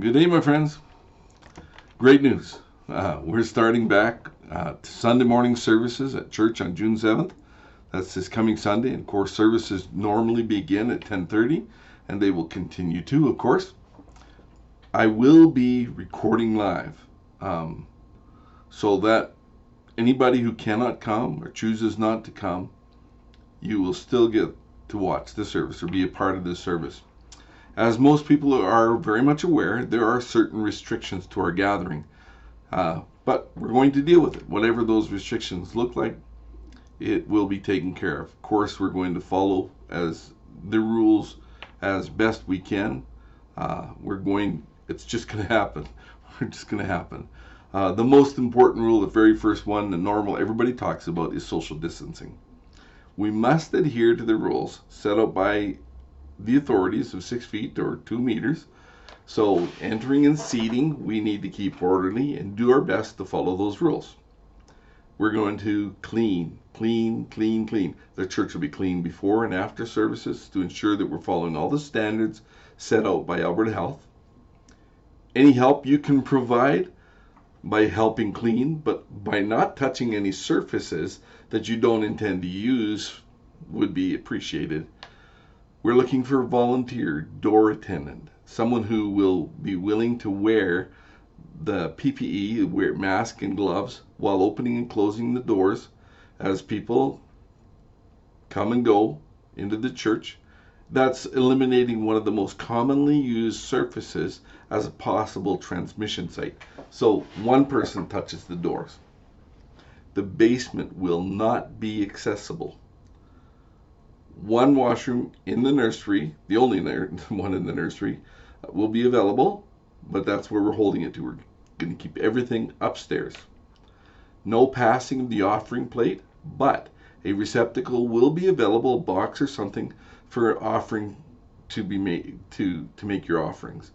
Good day, my friends. Great news. We're starting back to Sunday morning services at church on June 7th. That's this coming Sunday. And of course, services normally begin at 10:30, and they will continue to, of course. I will be recording live so that anybody who cannot come or chooses not to come, you will still get to watch the service or be a part of this service. As most people are very much aware, there are certain restrictions to our gathering, but we're going to deal with it. Whatever those restrictions look like, it will be taken care of. Of course, we're going to follow as the rules as best we can. It's just going to happen. We're just going to happen. The most important rule, the very first one, the normal everybody talks about, is social distancing. We must adhere to the rules set out by the authorities of 6 feet or 2 meters. So entering and seating, we need to keep orderly and do our best to follow those rules. We're going to clean. The church will be clean before and after services to ensure that we're following all the standards set out by Alberta Health. Any help you can provide by helping clean, but by not touching any surfaces that you don't intend to use, would be appreciated. We're looking for a volunteer door attendant, someone who will be willing to wear the PPE, wear mask and gloves while opening and closing the doors as people come and go into the church. That's eliminating one of the most commonly used surfaces as a possible transmission site. So one person touches the doors. The basement will not be accessible. One washroom in the nursery, the only one in the nursery, will be available, but that's where we're holding it to. We're going to keep everything upstairs. No passing of the offering plate, but a receptacle will be available, a box or something for offering to be made to make your offerings,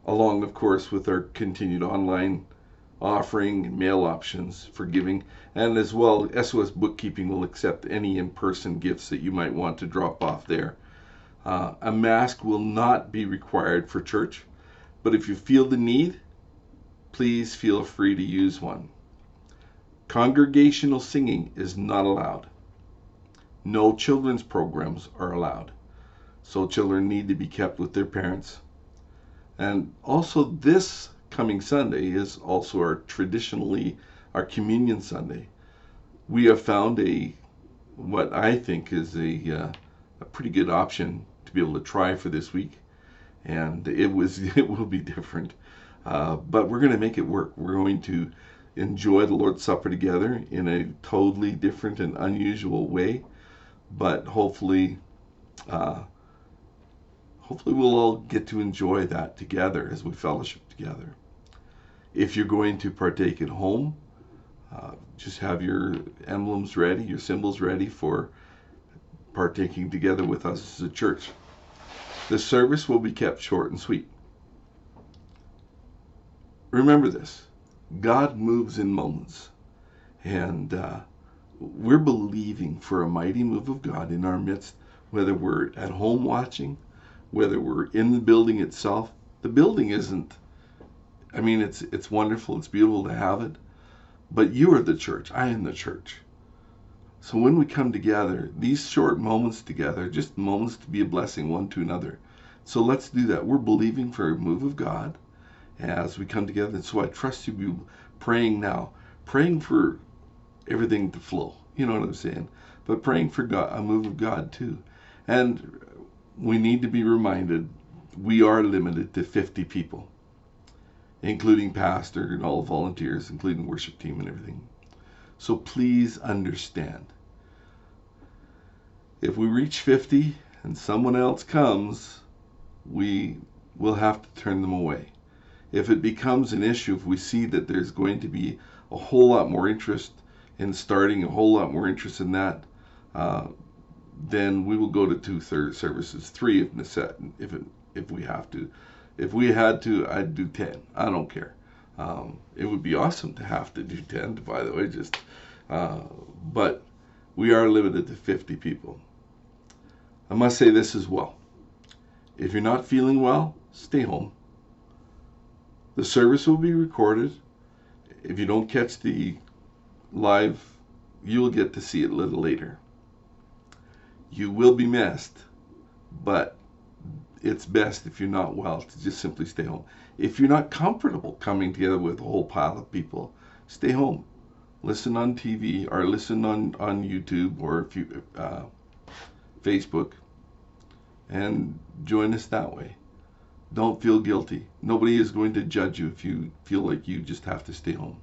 along of course with our continued online offering and mail options for giving, and as well SOS Bookkeeping will accept any in-person gifts that you might want to drop off there. A mask will not be required for church, but if you feel the need, please feel free to use one. Congregational singing is not allowed. No children's programs are allowed, so children need to be kept with their parents. And also this coming Sunday is also our Communion Sunday. We have found what I think is a pretty good option to be able to try for this week, and it will be different, but we're going to make it work. We're going to enjoy the Lord's Supper together in a totally different and unusual way, but hopefully we'll all get to enjoy that together as we fellowship together. If you're going to partake at home, just have your emblems ready, your symbols ready for partaking together with us as a church. The service will be kept short and sweet. Remember this, God moves in moments, and we're believing for a mighty move of God in our midst, whether we're at home watching, whether we're in the building itself. The building isn't, it's wonderful, it's beautiful to have it, but you are the church, I am the church. So when we come together, these short moments together, just moments to be a blessing one to another. So let's do that. We're believing for a move of God as we come together. And so I trust you be praying now, praying for everything to flow. You know what I'm saying? But praying for God, a move of God too. And we need to be reminded we are limited to 50 people, including pastor and all volunteers, including worship team and everything. So please understand, if we reach 50 and someone else comes, we will have to turn them away. If it becomes an issue, if we see that there's going to be a whole lot more interest in starting, a whole lot more interest in that, then we will go to 2 services, 3 if we have to. If we had to, I'd do 10. I don't care. It would be awesome to have to do 10, by the way, but we are limited to 50 people. I must say this as well. If you're not feeling well, stay home. The service will be recorded. If you don't catch the live, you will get to see it a little later. You will be missed, but it's best if you're not well to just simply stay home. If you're not comfortable coming together with a whole pile of people, stay home. Listen on TV or listen on YouTube or if you, Facebook, and join us that way. Don't feel guilty. Nobody is going to judge you if you feel like you just have to stay home.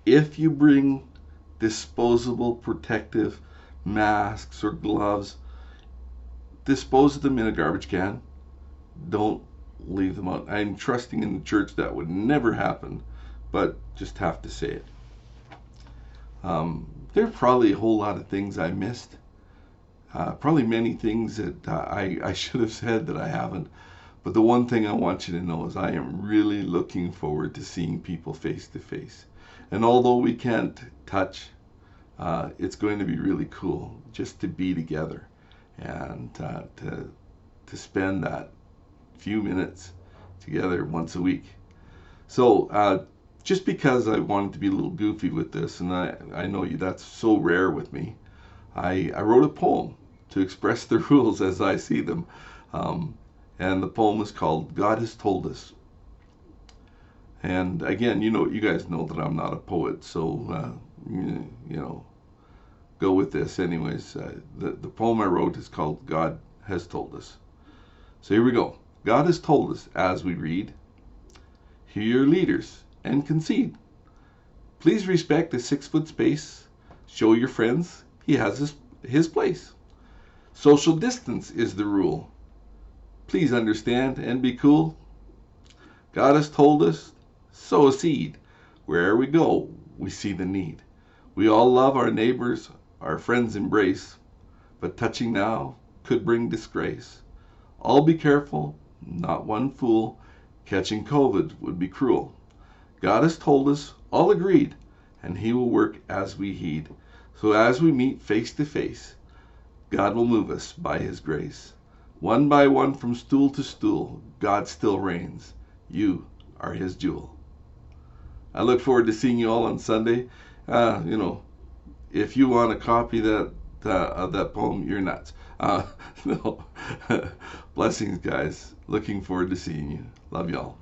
If you bring disposable protective masks or gloves, dispose of them in a garbage can. Don't leave them out. I'm trusting in the church that would never happen, but just have to say it. There are probably a whole lot of things I missed. Probably many things that I should have said that I haven't. But the one thing I want you to know is I am really looking forward to seeing people face to face. And although we can't touch, it's going to be really cool just to be together and to spend that few minutes together once a week. So just because I wanted to be a little goofy with this, and I know that's so rare with me, I wrote a poem to express the rules as I see them. And the poem is called God Has Told Us. And again, you guys know that I'm not a poet, so go with this anyways. The poem I wrote is called God Has Told Us. So here we go. God has told us as we read, hear your leaders and concede. Please respect the 6-foot space. Show your friends he has his place. Social distance is the rule. Please understand and be cool. God has told us, sow a seed. Wherever we go, we see the need. We all love our neighbors, our friends embrace, but touching now could bring disgrace. All be careful, not one fool. Catching COVID would be cruel. God has told us, all agreed, and he will work as we heed. So as we meet face to face, God will move us by his grace. One by one from stool to stool, God still reigns. You are his jewel. I look forward to seeing you all on Sunday. If you want a copy of that poem, you're nuts. No. Blessings, guys. Looking forward to seeing you. Love y'all.